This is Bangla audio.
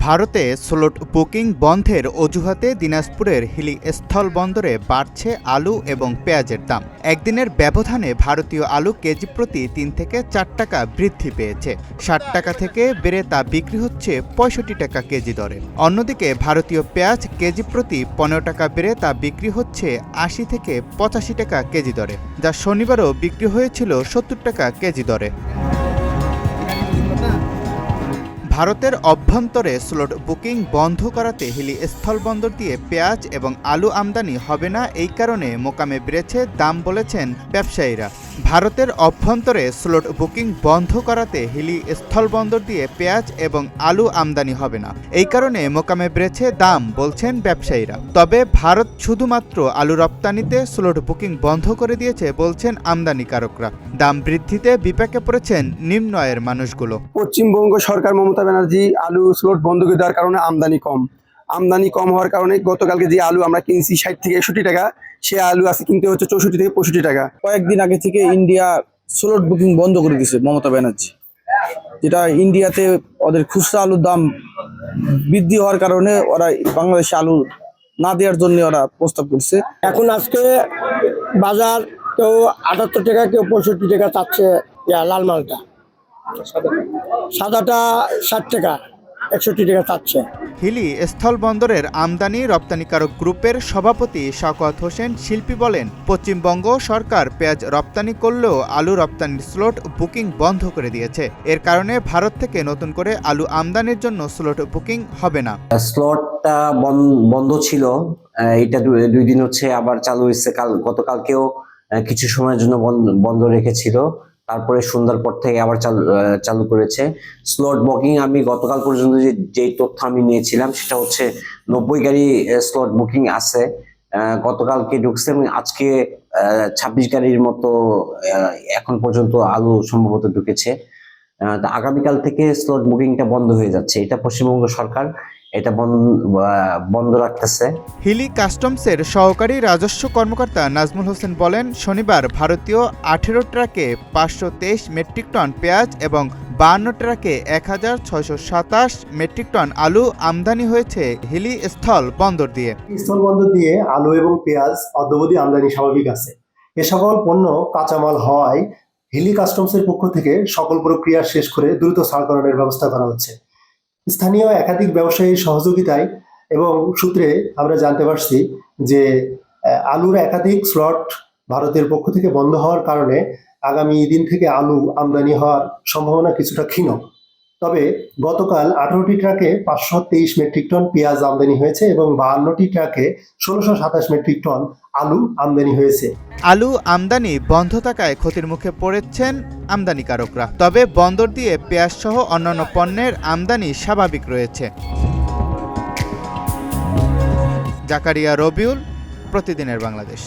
ভারতে স্লট বুকিং বন্ধের অজুহাতে দিনাজপুরের হিলি স্থলবন্দরে বাড়ছে আলু এবং পেঁয়াজের দাম। একদিনের ব্যবধানে ভারতীয় আলু কেজি প্রতি ৩ থেকে ৪ টাকা বৃদ্ধি পেয়েছে। ৬০ টাকা থেকে বেড়ে তা বিক্রি হচ্ছে ৬৫ টাকা কেজি দরে। অন্যদিকে ভারতীয় পেঁয়াজ কেজি প্রতি ১৫ টাকা বেড়ে তা বিক্রি হচ্ছে ৮০ থেকে ৮৫ টাকা কেজি দরে, যা শনিবারও বিক্রি হয়েছিল ৭০ টাকা কেজি দরে। ভারতের অভ্যন্তরে স্লট বুকিং বন্ধ করাতে হিলি স্থলবন্দর দিয়ে পেঁয়াজ এবং আলু আমদানি হবে না, এই কারণে মোকামে বেড়েছে দাম বলেছেন ব্যবসায়ীরা। ভারতের অভ্যন্তরে স্লট বুকিং বন্ধ করাতে হিলি স্থলবন্দর দিয়ে পেঁয়াজ এবং আলু আমদানি হবে না, এই কারণে মোকামে বেড়েছে দাম বলছেন ব্যবসায়ীরা। তবে ভারত শুধুমাত্র আলু রপ্তানিতে স্লট বুকিং বন্ধ করে দিয়েছে বলছেন আমদানিকারকরা। দাম বৃদ্ধিতে বিপাকে পড়েছেন নিম্ন আয়ের মানুষগুলো। পশ্চিমবঙ্গ সরকার মমতা ব্যানার্জি আলু স্লট বন্ধ করে দেওয়ার কারণে আমদানি কম হওয়ার কারণে গতকালকে যে আলু আমরা কিনছি ৬০ থেকে ৬১ টাকা, সে আলু আজকে কিনতে হচ্ছে ৬৪ থেকে ৬৫ টাকা। কয়েকদিন আগে থেকে ইন্ডিয়া স্লট বুকিং বন্ধ করে দিয়েছে মমতা ব্যানার্জি, যেটা ইন্ডিয়াতে ওদের খুচরা আলুর দাম বৃদ্ধি হওয়ার কারণে ওরা বাংলাদেশে আলু না দেওয়ার জন্য ওরা প্রস্তাব করছে। এখন আজকে বাজার কেউ ৭৮ টাকা, কেউ ৬৫ টাকা চাচ্ছে লাল মালটা, সাদাটা ৬০ টাকা, ৬১ টাকা চাচ্ছে। হিলি স্থলবন্দরের আমদানি রপ্তানিকারক গ্রুপের সভাপতি শওকত হোসেন শিল্পী বলেন, পশ্চিমবঙ্গ সরকার পেঁয়াজ রপ্তানি করলেও আলু রপ্তানির স্লট বুকিং বন্ধ করে দিয়েছে। এর কারণে ভারত থেকে নতুন করে আলু আমদানির জন্য স্লট বুকিং হবে না। স্লটটা বন্ধ ছিল, এটা ২ দিন হচ্ছে আবার চালু হয়েছে। গতকালকেও কিছু সময়ের জন্য বন্ধ রেখেছিল, তারপরে সন্ধ্যার পর থেকে আবার চালু করেছে। স্লট বুকিং আমি গতকাল পর্যন্ত যে তথ্য আমি নিয়েছিলাম সেটা হচ্ছে ৯০ গাড়ি স্লট বুকিং আছে, গতকালকে ঢুকছে এবং আজকে ২৬ গাড়ির মতো এখন পর্যন্ত আলু সম্ভবত ঢুকেছে। আগামীকাল থেকে স্লট বুকিংটা বন্ধ হয়ে যাচ্ছে। এটা পশ্চিমবঙ্গ সরকার এটা বন্ধ রাখতেছে। হিলি কাস্টমসের সহকারী রাজস্ব কর্মকর্তা নাজমুল হোসেন বলেন, শনিবার ভারতীয় ১৮ ট্রাকে ৫২৩ মেট্রিক টন পেঁয়াজ এবং ৫২ ট্রাকে ১৬২৭ মেট্রিক টন আলু আমদানি হয়েছে হিলি স্থল বন্দর দিয়ে। স্থলবন্দর দিয়ে আলু এবং পেঁয়াজ অদ্যাবধি আমদানি স্বাভাবিক আছে। এ সকল পণ্য কাঁচামাল হওয়ায় হিলি কাস্টমসের পক্ষ থেকে সকল প্রক্রিয়া শেষ করে দ্রুত ছাড়করণের ব্যবস্থা করা হচ্ছে। স্থানীয় একাধিক ব্যবসায়ীর সহযোগিতায় এবং সূত্রে আমরা জানতে পারছি যে আলুর একাধিক স্লট ভারতের পক্ষ থেকে বন্ধ হওয়ার কারণে আগামী দিন থেকে আলু আমদানি হওয়ার সম্ভাবনা কিছুটা ক্ষীণ। তবে গতকাল ১৮টি ট্রাকে ৫২৩ মেট্রিক টন পেঁয়াজ আমদানি হয়েছে এবং ৫২টি ট্রাকে ১৬২৭ মেট্রিক টন আলু আমদানি হয়েছে। আলু আমদানি বন্ধ থাকায় ক্ষতির মুখে পড়েছেন আমদানিকারকরা। তবে বন্দর দিয়ে পেঁয়াজ সহ অন্যান্য পণ্যের আমদানি স্বাভাবিক রয়েছে। জাকারিয়া রবিউল, প্রতিদিনের বাংলাদেশ।